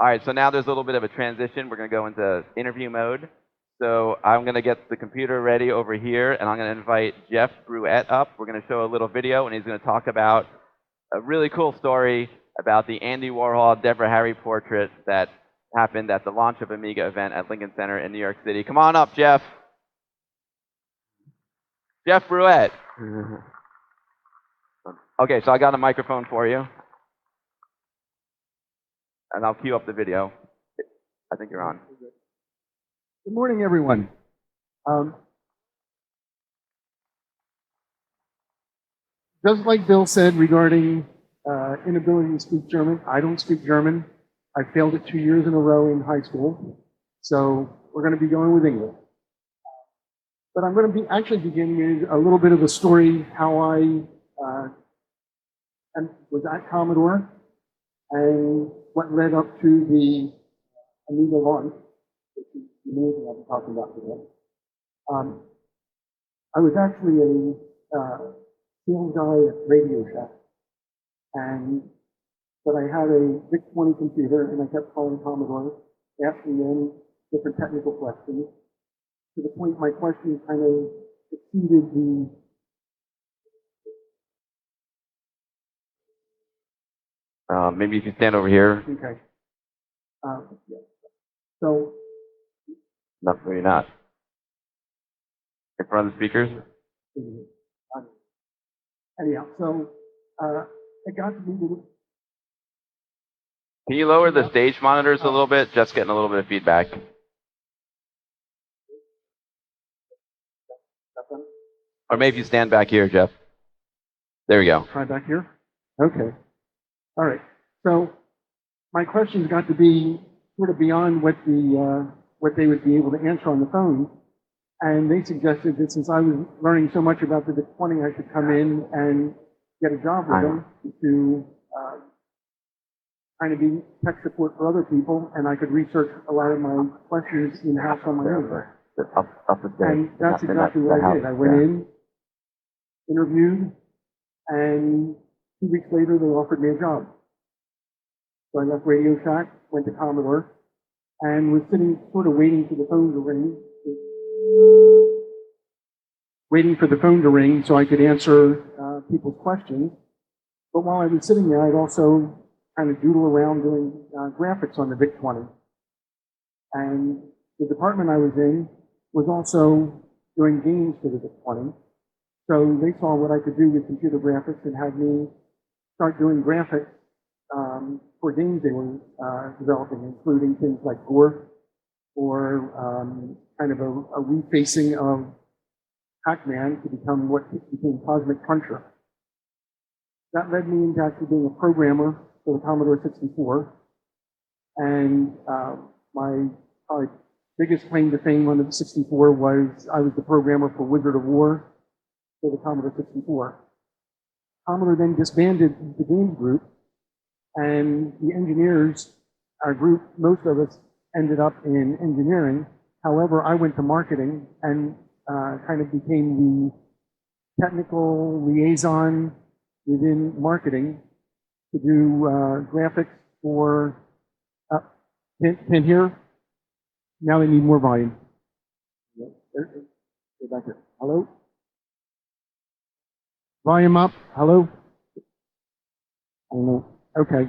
All right, so now there's a little bit of a transition. We're going to go into interview mode. So I'm going to get the computer ready over here, and I'm going to invite Jeff Bruette up. We're going to show a little video, and he's going to talk about a really cool story about the Andy Warhol, Deborah Harry portrait that happened at the launch of Amiga event at Lincoln Center in New York City. Come on up, Jeff. Jeff Bruette. Okay, so I got a microphone for you. And I'll cue up the video. I think you're on. Good morning, everyone. Just like Bill said regarding inability to speak German, I don't speak German. I failed it 2 years in a row in high school. So we're going to be going with English. But I'm going to be actually beginning with a little bit of a story how I was at Commodore and what led up to the Amiga launch, which is the main thing I'll be talking about today. I was actually a sales guy at Radio Shack, but I had a VIC-20 computer, and I kept calling Commodore, asking them different technical questions, to the point my questions kind of exceeded the maybe if you stand over here. okay. Yeah. So, No, maybe not. In front of the speakers? anyhow, so it got to be the. Can you lower the stage monitors a little bit? Just getting a little bit of feedback. Or maybe you stand back here, Jeff. There we go. Try back here? Okay. All right. So my questions got to be sort of beyond what they would be able to answer on the phone. And they suggested that since I was learning so much about the VIC-20, I should come in and get a job with them to kind of be tech support for other people, and I could research a lot of my questions in-house on my own. And that's exactly what I did. I went in, interviewed, and 2 weeks later they offered me a job. So I left Radio Shack, went to Commodore, and was sitting sort of waiting for the phone to ring so I could answer people's questions. But while I was sitting there, I'd also kind of doodle around doing graphics on the VIC-20. And the department I was in was also doing games for the VIC-20. So they saw what I could do with computer graphics and had me start doing graphics for games they were developing, including things like Gore or kind of a refacing of Pac-Man to become what became Cosmic Cruncher. That led me into actually being a programmer for the Commodore 64. And my probably biggest claim to fame on the 64 was I was the programmer for Wizard of War for the Commodore 64. Commodore then disbanded the games group, and the engineers, our group, most of us ended up in engineering. However, I went to marketing and kind of became the technical liaison within marketing to do graphics for, can hear? Now they need more volume. Go back here. Hello? Volume up. Hello? I don't know. Okay.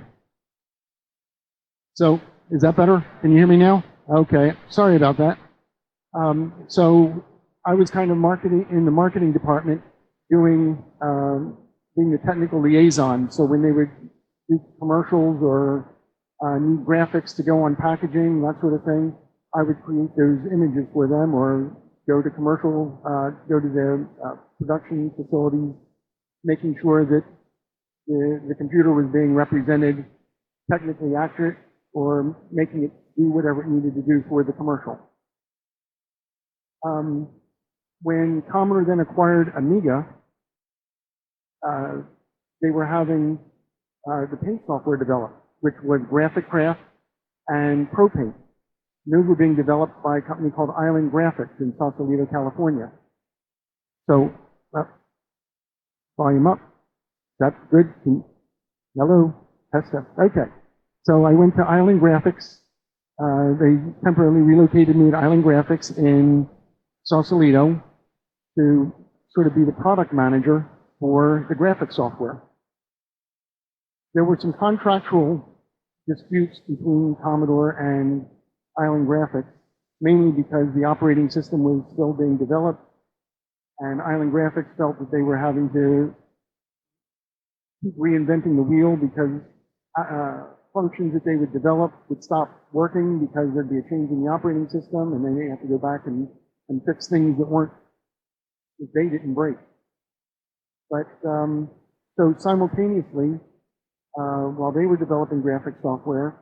So, is that better? Can you hear me now? Okay. Sorry about that. So, I was kind of in the marketing department doing, being the technical liaison. So when they would do commercials or need graphics to go on packaging, that sort of thing, I would create those images for them or go to go to the production facilities, making sure that the computer was being represented technically accurate or making it do whatever it needed to do for the commercial. When Commodore then acquired Amiga, they were having the paint software developed, which was GraphicCraft and ProPaint. Those were being developed by a company called Island Graphics in Sausalito, California. So, volume up. That's good. Hello? Test. Okay. So I went to Island Graphics. They temporarily relocated me to Island Graphics in Sausalito to sort of be the product manager for the graphics software. There were some contractual disputes between Commodore and Island Graphics, mainly because the operating system was still being developed, and Island Graphics felt that they were having to keep reinventing the wheel because functions that they would develop would stop working because there'd be a change in the operating system, and then they have to go back and fix things that they didn't break. But so simultaneously, while they were developing graphic software,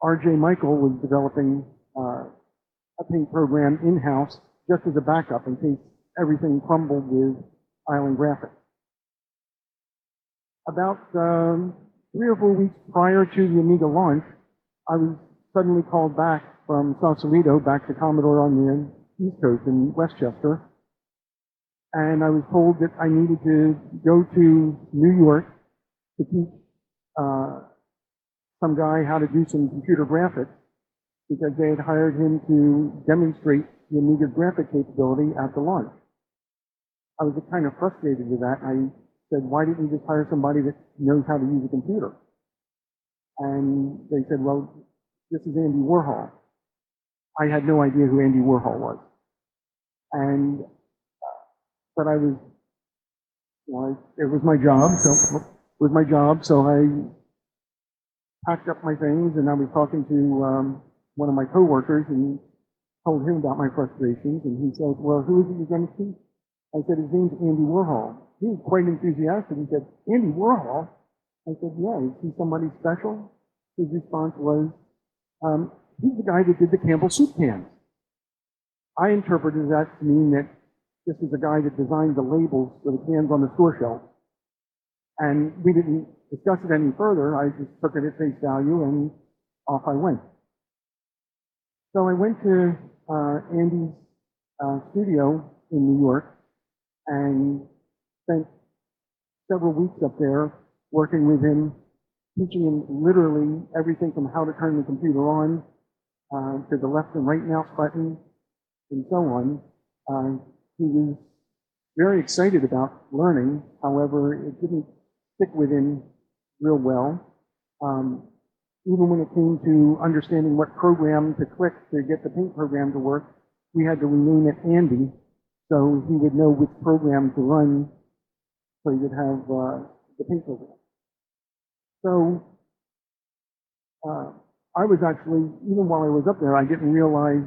R.J. Michael was developing a paint program in-house just as a backup in case everything crumbled with Island Graphics. About 3 or 4 weeks prior to the Amiga launch, I was suddenly called back from Sausalito back to Commodore on the East Coast in Westchester, and I was told that I needed to go to New York to teach some guy how to do some computer graphics because they had hired him to demonstrate the Amiga's graphic capability at the launch. I was kind of frustrated with that. I said, why didn't you just hire somebody that knows how to use a computer? And they said, well, this is Andy Warhol. I had no idea who Andy Warhol was. And, but I was, it was my job, so I packed up my things and I was talking to one of my coworkers and told him about my frustrations, and he said, well, who is it you're going to teach? I said, his name's Andy Warhol. He was quite enthusiastic. He said, Andy Warhol? I said, yeah, is he somebody special? His response was, he's the guy that did the Campbell soup cans. I interpreted that to mean that this is the guy that designed the labels for the cans on the store shelf. And we didn't discuss it any further. I just took it at face value and off I went. So I went to Andy's studio in New York and spent several weeks up there working with him, teaching him literally everything from how to turn the computer on to the left and right mouse button and so on. He was very excited about learning. However, it didn't stick with him real well. Even when it came to understanding what program to click to get the paint program to work, we had to rename it Andy so he would know which program to run so he would have the paint program. So I was actually, even while I was up there, I didn't realize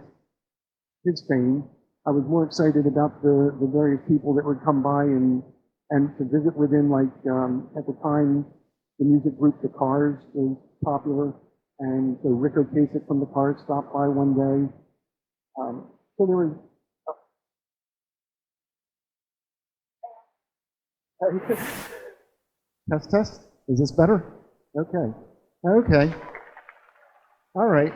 his fame. I was more excited about the various people that would come by and to visit with him, like at the time, the music group The Cars was popular, and so Rick Ocasek from The Cars stopped by one day. So there was... Test? Is this better? Okay. Okay. All right.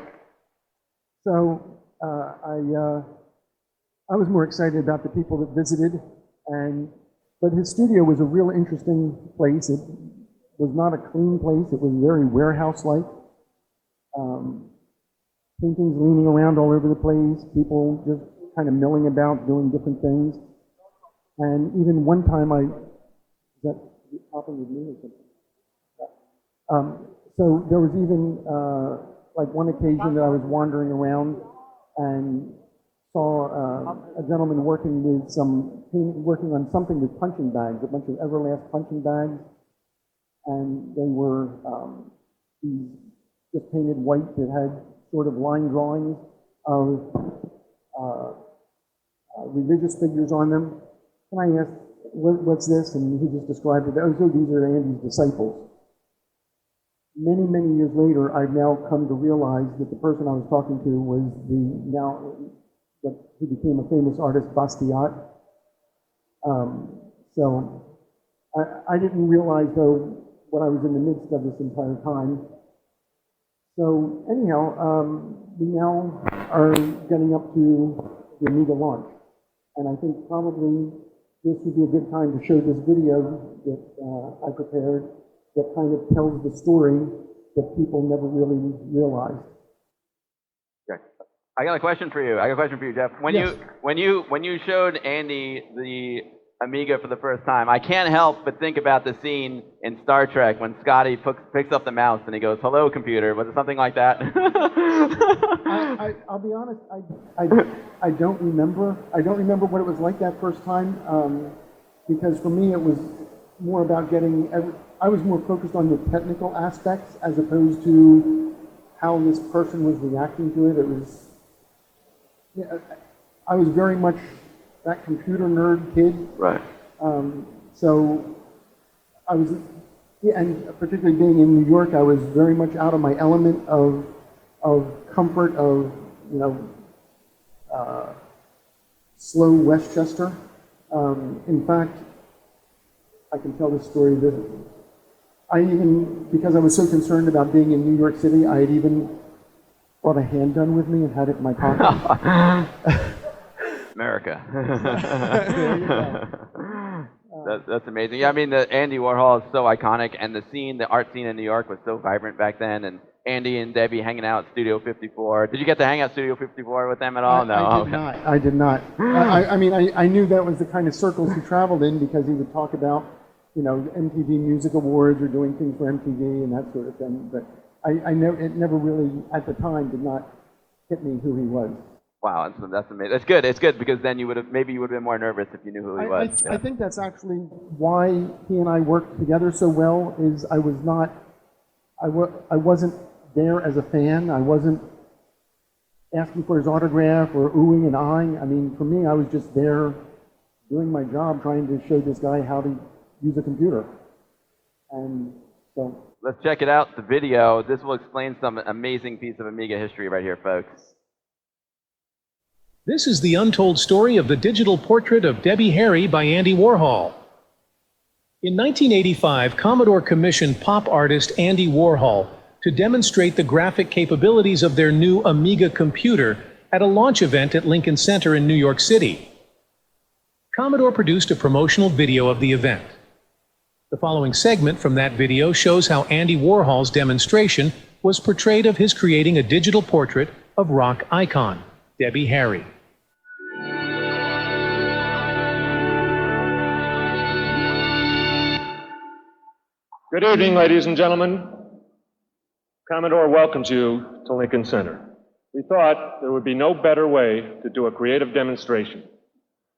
So I was more excited about the people that visited, but his studio was a real interesting place. It was not a clean place. It was very warehouse-like. Paintings leaning around all over the place, people just kind of milling about, doing different things. And even one time is that popping with me or something? So there was even like one occasion that I was wandering around and saw a gentleman working on something with punching bags, a bunch of Everlast punching bags, and they were these just painted white that had sort of line drawings of religious figures on them. And I asked, what's this? And he just described it. Oh, so these are Andy's disciples. Many, many years later, I've now come to realize that the person I was talking to was who became a famous artist, Basquiat. So I didn't realize, though, what I was in the midst of this entire time. So anyhow, we now are getting up to the Amiga launch. And I think probably this would be a good time to show this video that I prepared that kind of tells the story that people never really realized. Okay. I got a question for you. Jeff. Yes. When you showed Andy the Amiga for the first time, I can't help but think about the scene in Star Trek when Scotty picks up the mouse and he goes, "Hello, computer." Was it something like that? I'll be honest. I don't remember. I don't remember what it was like that first time, because for me it was more about getting. I was more focused on the technical aspects as opposed to how this person was reacting to it. It was. Yeah, I was very much that computer nerd kid. Right. So I was, yeah, and particularly being in New York, I was very much out of my element of comfort of, you know, slow Westchester. In fact, I can tell this story that I even, because I was so concerned about being in New York City, I had even brought a handgun with me and had it in my pocket. America. There you go. That's amazing. Yeah, I mean, the Andy Warhol is so iconic, and the art scene in New York was so vibrant back then, and Andy and Debbie hanging out at Studio 54. Did you get to hang out at Studio 54 with them at all? I did not. I mean, I knew that was the kind of circles he traveled in because he would talk about, you know, MTV Music Awards or doing things for MTV and that sort of thing. But it never really, at the time, did not hit me who he was. Wow, that's amazing. That's good. It's good because then you would have been more nervous if you knew who he was. I think that's actually why he and I worked together so well. Is I wasn't there as a fan. I wasn't asking for his autograph or oohing and ahhing. I mean, for me, I was just there doing my job, trying to show this guy how to use a computer. And so let's check it out. The video. This will explain some amazing piece of Amiga history right here, folks. This is the untold story of the digital portrait of Debbie Harry by Andy Warhol. In 1985, Commodore commissioned pop artist Andy Warhol to demonstrate the graphic capabilities of their new Amiga computer at a launch event at Lincoln Center in New York City. Commodore produced a promotional video of the event. The following segment from that video shows how Andy Warhol's demonstration was portrayed of his creating a digital portrait of rock icon Debbie Harry. Good evening, ladies and gentlemen. Commodore welcomes you to Lincoln Center. We thought there would be no better way to do a creative demonstration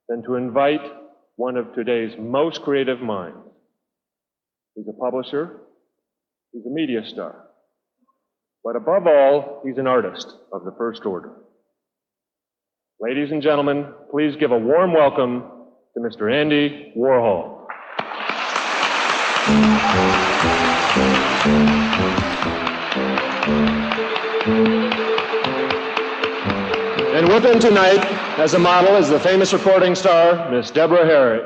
than to invite one of today's most creative minds. He's a publisher, he's a media star, but above all, he's an artist of the first order. Ladies and gentlemen, please give a warm welcome to Mr. Andy Warhol. And with him tonight, as a model, is the famous recording star, Miss Deborah Harry.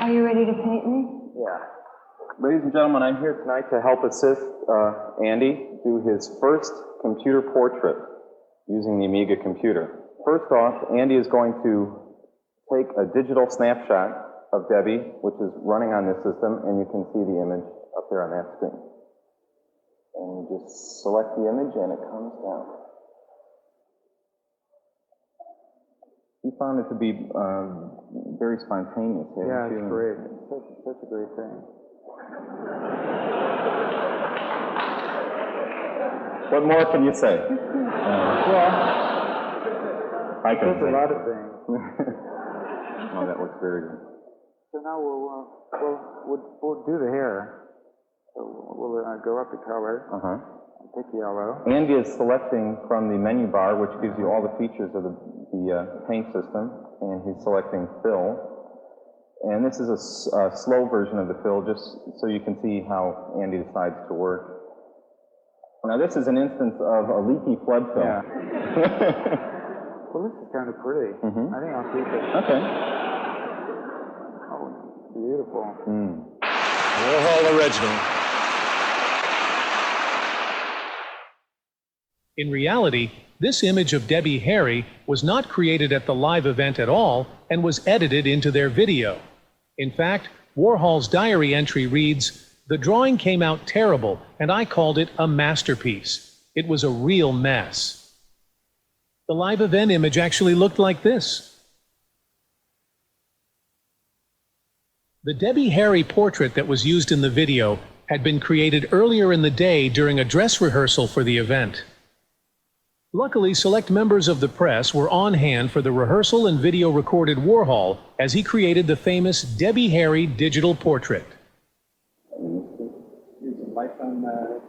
Are you ready to paint me? Yeah. Ladies and gentlemen, I'm here tonight to help assist Andy do his first computer portrait using the Amiga computer. First off, Andy is going to take a digital snapshot of Debbie, which is running on this system, and you can see the image up there on that screen. And you just select the image and it comes down. You found it to be very spontaneous. Yeah, it's great. It's such a great thing. What more can you say? Well, I can say a lot of things. Oh, that looks very good. So now we'll do the hair. So we'll go up to color. And pick yellow. Andy is selecting from the menu bar, which gives you all the features of the paint system, and he's selecting fill. And this is a slow version of the fill, just so you can see how Andy decides to work. Now this is an instance of a leaky flood film. Yeah. Well, this is kind of pretty. I think I'll keep it. Okay. Oh, beautiful. Warhol original. In reality, this image of Debbie Harry was not created at the live event at all and was edited into their video. In fact, Warhol's diary entry reads, "The drawing came out terrible, and I called it a masterpiece. It was a real mess." The live event image actually looked like this. The Debbie Harry portrait that was used in the video had been created earlier in the day during a dress rehearsal for the event. Luckily, select members of the press were on hand for the rehearsal and video recorded Warhol as he created the famous Debbie Harry digital portrait. Lights on the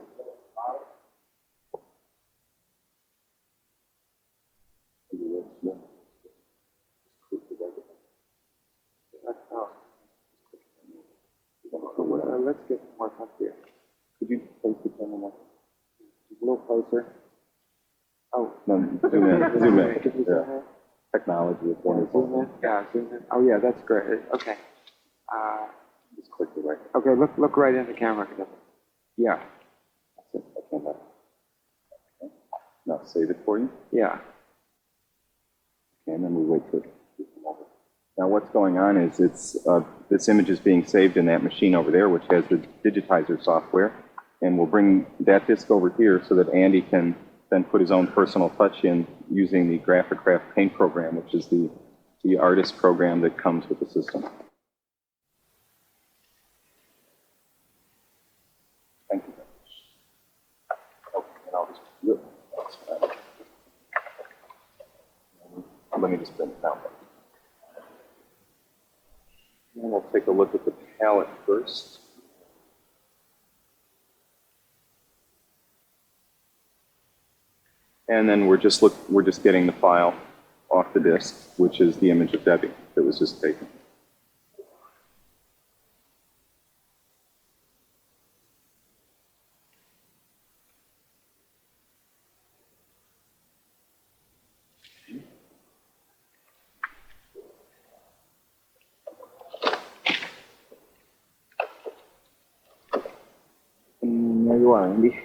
let's get more up here. Could you place the camera more? A little closer. Oh, no, zoom in, zoom in. Yeah. Technology is wonderful. Zoom in? Yeah, zoom in. Oh, yeah, that's great. Okay. Just click the right. Okay, look right in the camera. Yeah. That's it. I can't let it. Now save it for you? Yeah. Okay, and then we wait for it to come over. Now what's going on is this image is being saved in that machine over there, which has the digitizer software, and we'll bring that disk over here so that Andy can then put his own personal touch in using the Graphic Paint program, which is the artist program that comes with the system. Thank you very much. Okay, and I'll just let me just bring it down. And we'll take a look at the palette first. And then we're just getting the file off the disk, which is the image of Debbie that was just taken. And there you are, Andy.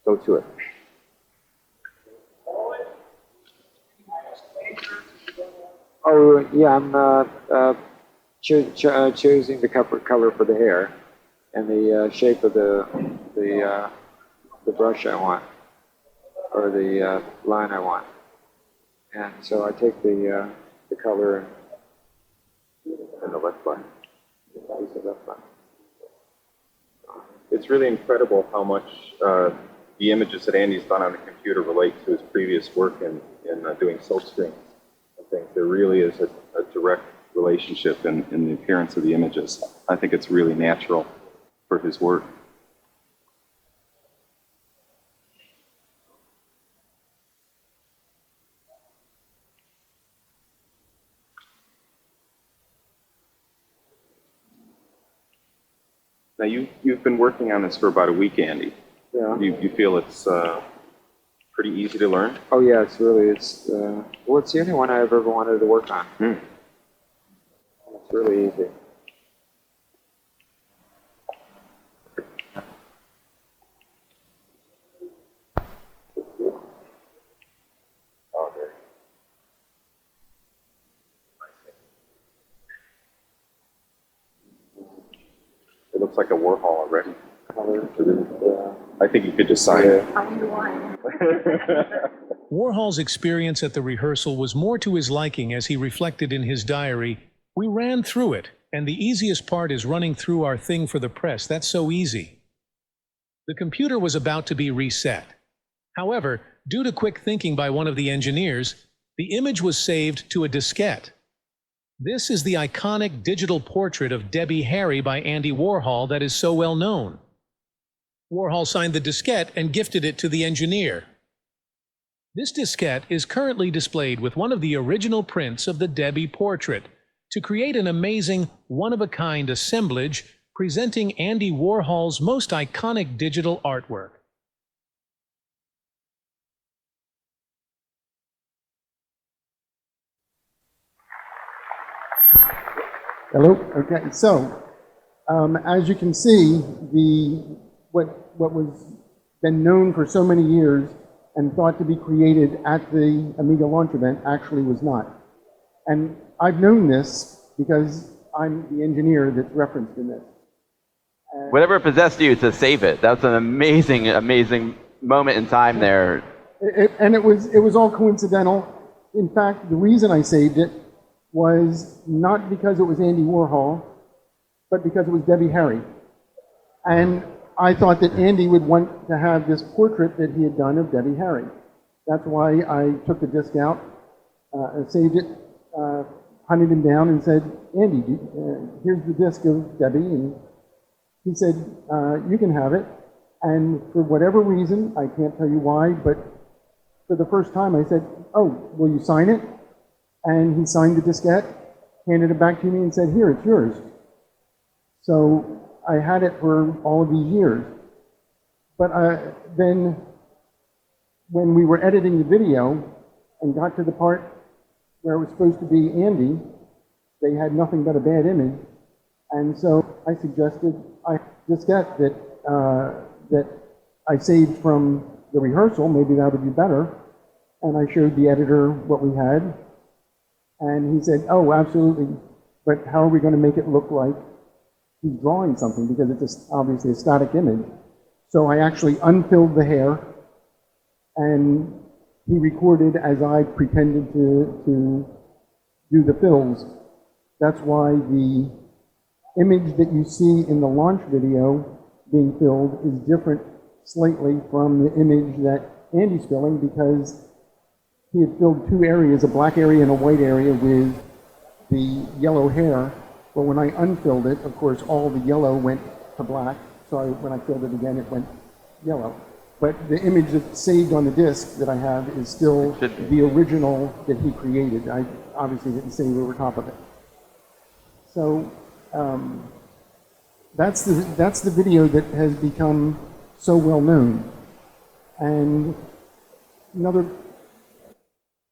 Go to it. Oh, yeah, I'm choosing the color for the hair and the shape of the brush I want, or the line I want. And so I take the color and the left line. Use the left line. It's really incredible how much the images that Andy's done on the computer relate to his previous work in doing silk screens. I think there really is a direct relationship in the appearance of the images. I think it's really natural for his work. Now you've been working on this for about a week, Andy. Yeah. You feel it's pretty easy to learn? Oh yeah, it's well, it's the only one I've ever wanted to work on. Hmm. It's really easy. Oh, there. It looks like a Warhol already. I think you could just sign it. Warhol's experience at the rehearsal was more to his liking as he reflected in his diary, "We ran through it, and the easiest part is running through our thing for the press. That's so easy." The computer was about to be reset. However, due to quick thinking by one of the engineers, the image was saved to a diskette. This is the iconic digital portrait of Debbie Harry by Andy Warhol that is so well known. Warhol signed the diskette and gifted it to the engineer. This diskette is currently displayed with one of the original prints of the Debbie portrait to create an amazing, one-of-a-kind assemblage presenting Andy Warhol's most iconic digital artwork. Hello. Okay. So, as you can see, what was been known for so many years and thought to be created at the Amiga launch event actually was not. And I've known this because I'm the engineer that's referenced in this. Whatever possessed you to save it. That's an amazing, amazing moment in time there. And it was all coincidental. In fact, the reason I saved it was not because it was Andy Warhol, but because it was Debbie Harry. And I thought that Andy would want to have this portrait that he had done of Debbie Harry. That's why I took the disc out, saved it, hunted him down and said, Andy, here's the disc of Debbie. And he said, you can have it. And for whatever reason, I can't tell you why, but for the first time I said, oh, will you sign it? And he signed the diskette, handed it back to me and said, here, it's yours. So I had it for all of these years. But then when we were editing the video and got to the part where it was supposed to be Andy, they had nothing but a bad image. And so I suggested a diskette that I saved from the rehearsal, maybe that would be better. And I showed the editor what we had. And he said, oh, absolutely, but how are we going to make it look like he's drawing something, because it's obviously a static image. So I actually unfilled the hair, and he recorded as I pretended to do the fills. That's why the image that you see in the launch video being filled is different slightly from the image that Andy's filling, because he had filled two areas, a black area and a white area, with the yellow hair. But when I unfilled it, of course, all the yellow went to black. So when I filled it again, it went yellow. But the image that's saved on the disc that I have is still the original that he created. I obviously didn't save over top of it. So that's the video that has become so well known. And another.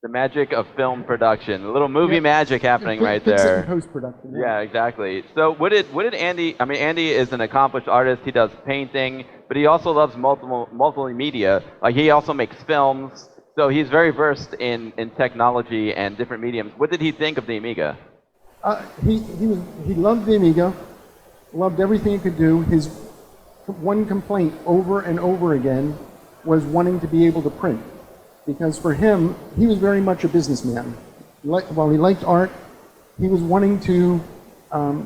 The magic of film production. A little movie magic happening right there. Fix it in post-production. Yeah, exactly. So what did Andy, I mean, Andy is an accomplished artist. He does painting, but he also loves multimedia. Like, he also makes films. So he's very versed in technology and different mediums. What did he think of the Amiga? He loved the Amiga, loved everything it could do. His one complaint over and over again was wanting to be able to print. Because for him, he was very much a businessman. While he liked art, he was wanting to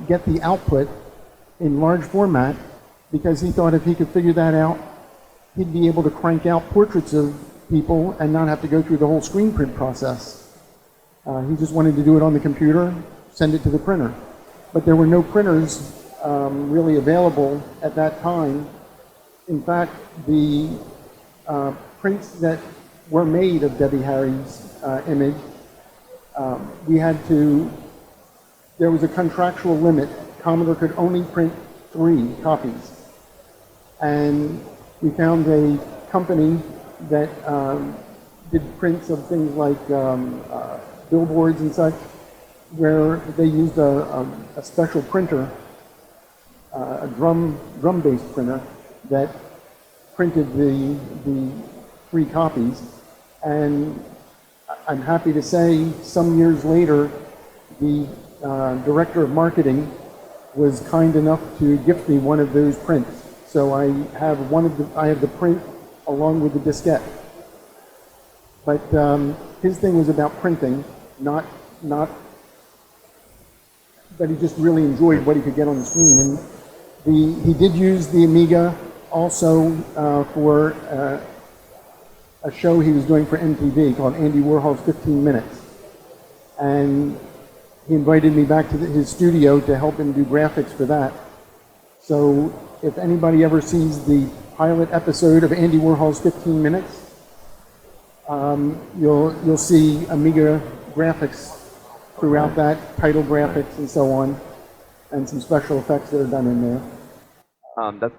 get the output in large format, because he thought if he could figure that out, he'd be able to crank out portraits of people and not have to go through the whole screen print process. He just wanted to do it on the computer, send it to the printer. But there were no printers really available at that time. In fact, the prints that were made of Debbie Harry's image, there was a contractual limit. Commodore could only print 3 copies. And we found a company that did prints of things like billboards and such, where they used a special printer, a drum-based printer, that printed the 3 copies. And I'm happy to say, some years later, the director of marketing was kind enough to gift me one of those prints. So I have the print along with the diskette. But his thing was about printing, not that he just really enjoyed what he could get on the screen. And he did use the Amiga also for a show he was doing for MTV called Andy Warhol's 15 Minutes. And he invited me back to his studio to help him do graphics for that. So if anybody ever sees the pilot episode of Andy Warhol's 15 Minutes, you'll see Amiga graphics throughout that, title graphics and so on, and some special effects that are done in there.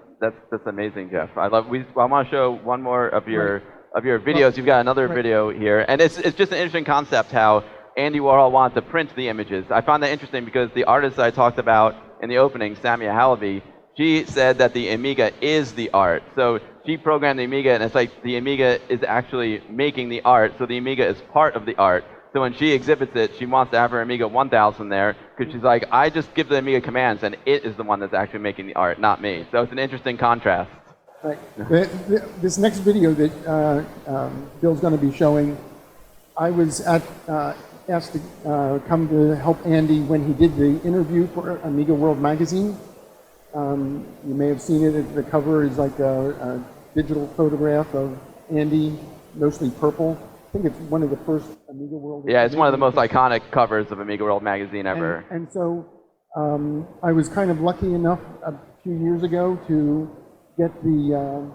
That's amazing, Jeff. I want to show one more of your videos. You've got another video here, and it's just an interesting concept how Andy Warhol wanted to print the images. I found that interesting because the artist that I talked about in the opening, Samia Halaby, she said that the Amiga is the art. So she programmed the Amiga, and it's like the Amiga is actually making the art, so the Amiga is part of the art. So when she exhibits it, she wants to have her Amiga 1000 there, because she's like, I just give the Amiga commands, and it is the one that's actually making the art, not me. So it's an interesting contrast. Right. This next video that Bill's going to be showing, I was asked to come to help Andy when he did the interview for Amiga World magazine. You may have seen it. The cover is like a digital photograph of Andy, mostly purple. I think it's one of the first Amiga World. Yeah, it's one of the most iconic covers of Amiga World magazine ever. And so I was kind of lucky enough a few years ago to get the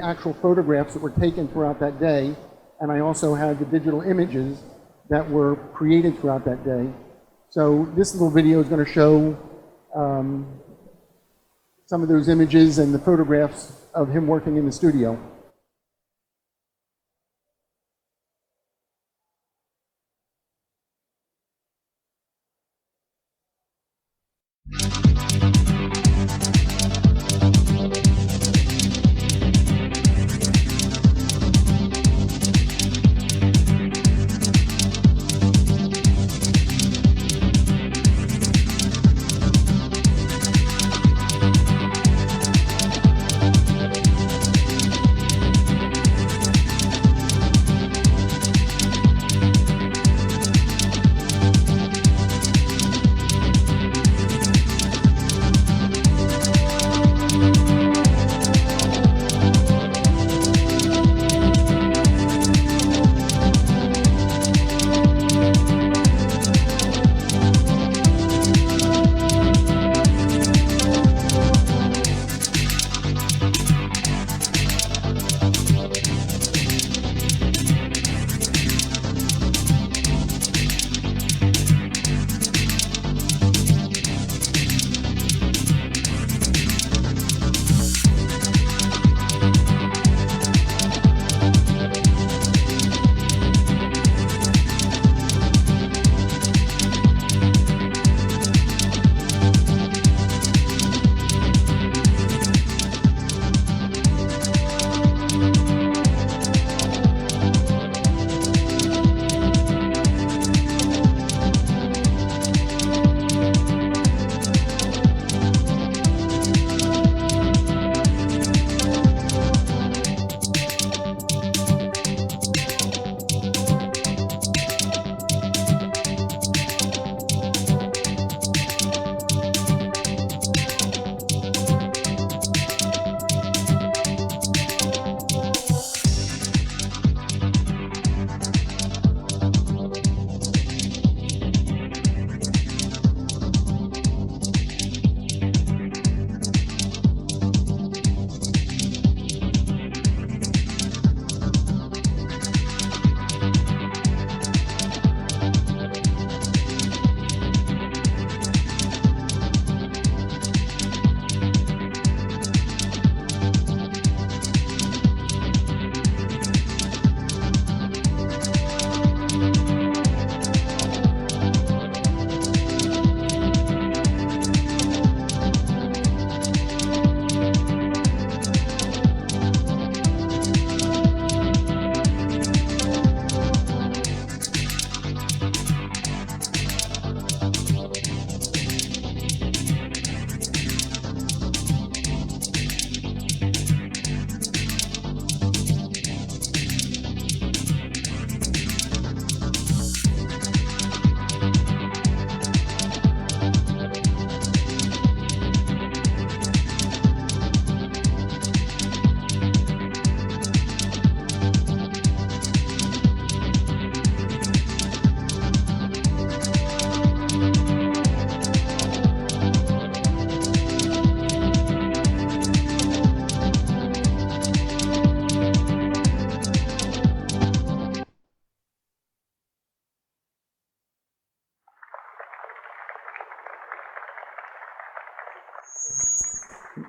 actual photographs that were taken throughout that day, and I also had the digital images that were created throughout that day. So this little video is going to show some of those images and the photographs of him working in the studio.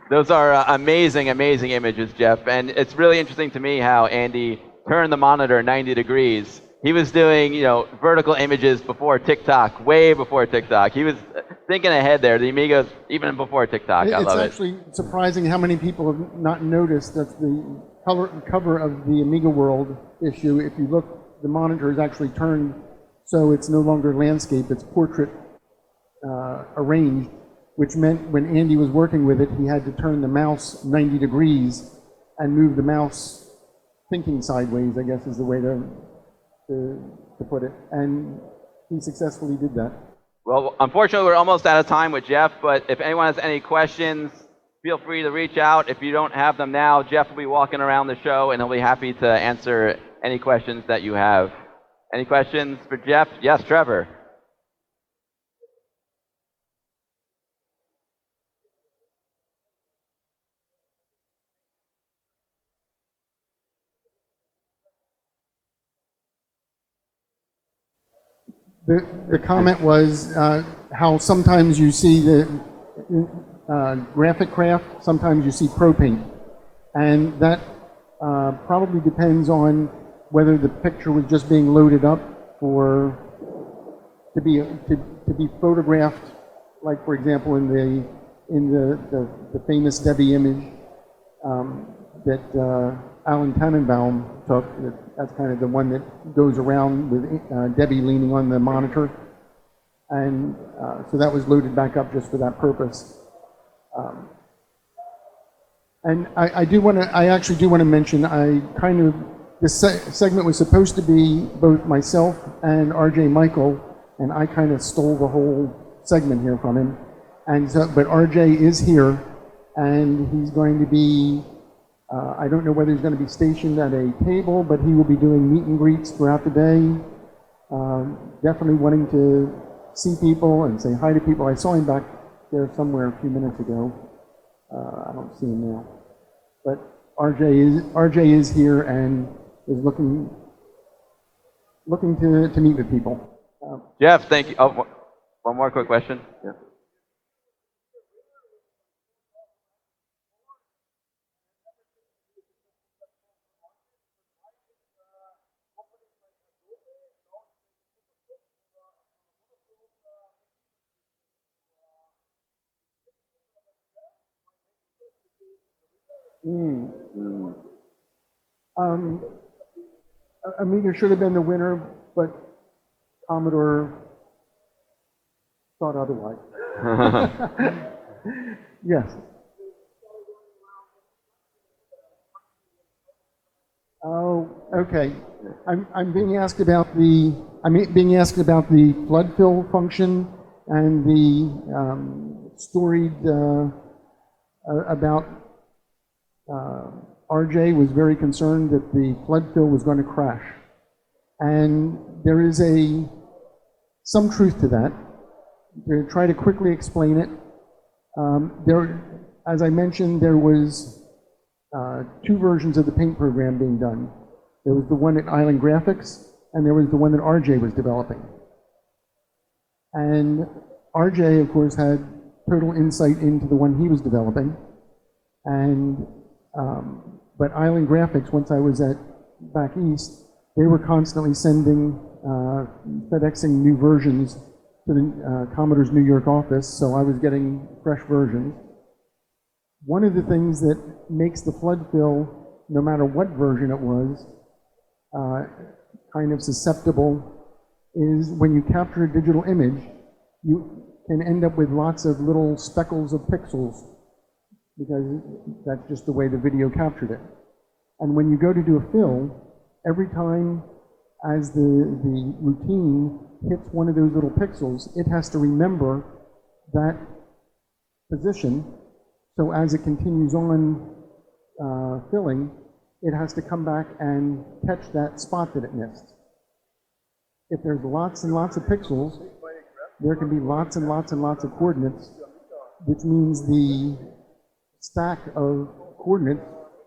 Those are amazing, amazing images, Jeff. And it's really interesting to me how Andy turned the monitor 90 degrees. He was doing, vertical images before TikTok, way before TikTok. thinking ahead there. The Amiga's even before TikTok. I love it. It's actually surprising how many people have not noticed that the cover of the Amiga World issue, if you look, the monitor is actually turned so it's no longer landscape, it's portrait arranged, which meant when Andy was working with it, he had to turn the mouse 90 degrees and move the mouse thinking sideways, I guess is the way to put it. And he successfully did that. Well, unfortunately, we're almost out of time with Jeff, but if anyone has any questions, feel free to reach out. If you don't have them now, Jeff will be walking around the show, and he'll be happy to answer any questions that you have. Any questions for Jeff? Yes, Trevor. The comment was how sometimes you see the graphic craft, sometimes you see pro paint. And that probably depends on whether the picture was just being loaded up for to be photographed, like for example in the famous Debbie image that Alan Tannenbaum took. That's kind of the one that goes around with Debbie leaning on the monitor. And so that was loaded back up just for that purpose. And I actually do want to mention, this segment was supposed to be both myself and RJ Michael, and I kind of stole the whole segment here from him. And so, but RJ is here, and he's going to be, I don't know whether he's going to be stationed at a table, but he will be doing meet and greets throughout the day. Definitely wanting to see people and say hi to people. I saw him back there somewhere a few minutes ago. I don't see him now. But RJ is here and is looking to meet with people. Jeff, thank you. Oh, one more quick question. Yeah. Amiga should have been the winner, but Commodore thought otherwise. Yes. Oh, okay. I'm being asked about the flood fill function and the storied about RJ was very concerned that the flood fill was going to crash. And there is some truth to that. To try to quickly explain it, as I mentioned, there was 2 versions of the paint program being done. There was the one at Island Graphics, and there was the one that RJ was developing. And RJ, of course, had total insight into the one he was developing. And but Island Graphics, once I was back east, they were constantly sending, FedExing new versions to the Commodore's New York office, so I was getting fresh versions. One of the things that makes the flood fill, no matter what version it was, kind of susceptible is when you capture a digital image, you can end up with lots of little speckles of pixels, because that's just the way the video captured it. And when you go to do a fill, every time as the routine hits one of those little pixels, it has to remember that position. So as it continues on filling, it has to come back and catch that spot that it missed. If there's lots and lots of pixels, there can be lots and lots and lots of coordinates, which means the stack of coordinates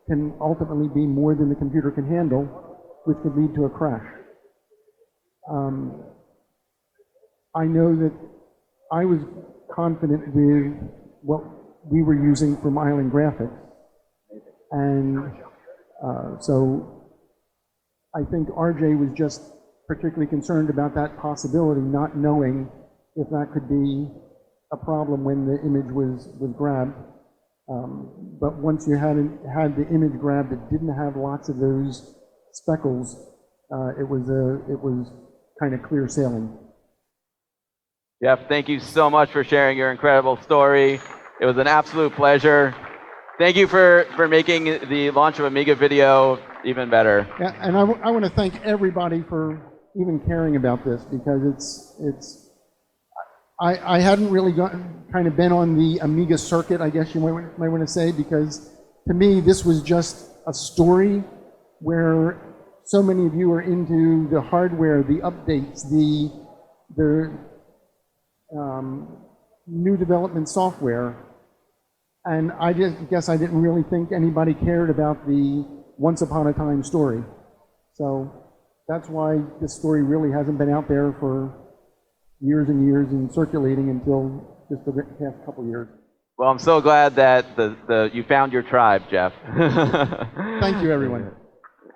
can ultimately be more than the computer can handle, which could lead to a crash. I know that I was confident with what we were using from Island Graphics, and so I think RJ was just particularly concerned about that possibility, not knowing if that could be a problem when the image was grabbed. But once you had the image grabbed that didn't have lots of those speckles, it was kind of clear sailing. Jeff, thank you so much for sharing your incredible story. It was an absolute pleasure. Thank you for making the launch of Amiga Video even better. Yeah, and I want to thank everybody for even caring about this, because I hadn't really kind of been on the Amiga circuit, I guess you might want to say, because to me this was just a story where so many of you are into the hardware, the updates, the new development software, and I guess I didn't really think anybody cared about the once upon a time story. So that's why this story really hasn't been out there for years and years and circulating until just the past couple years. Well, I'm so glad that you found your tribe, Jeff. Thank you, everyone.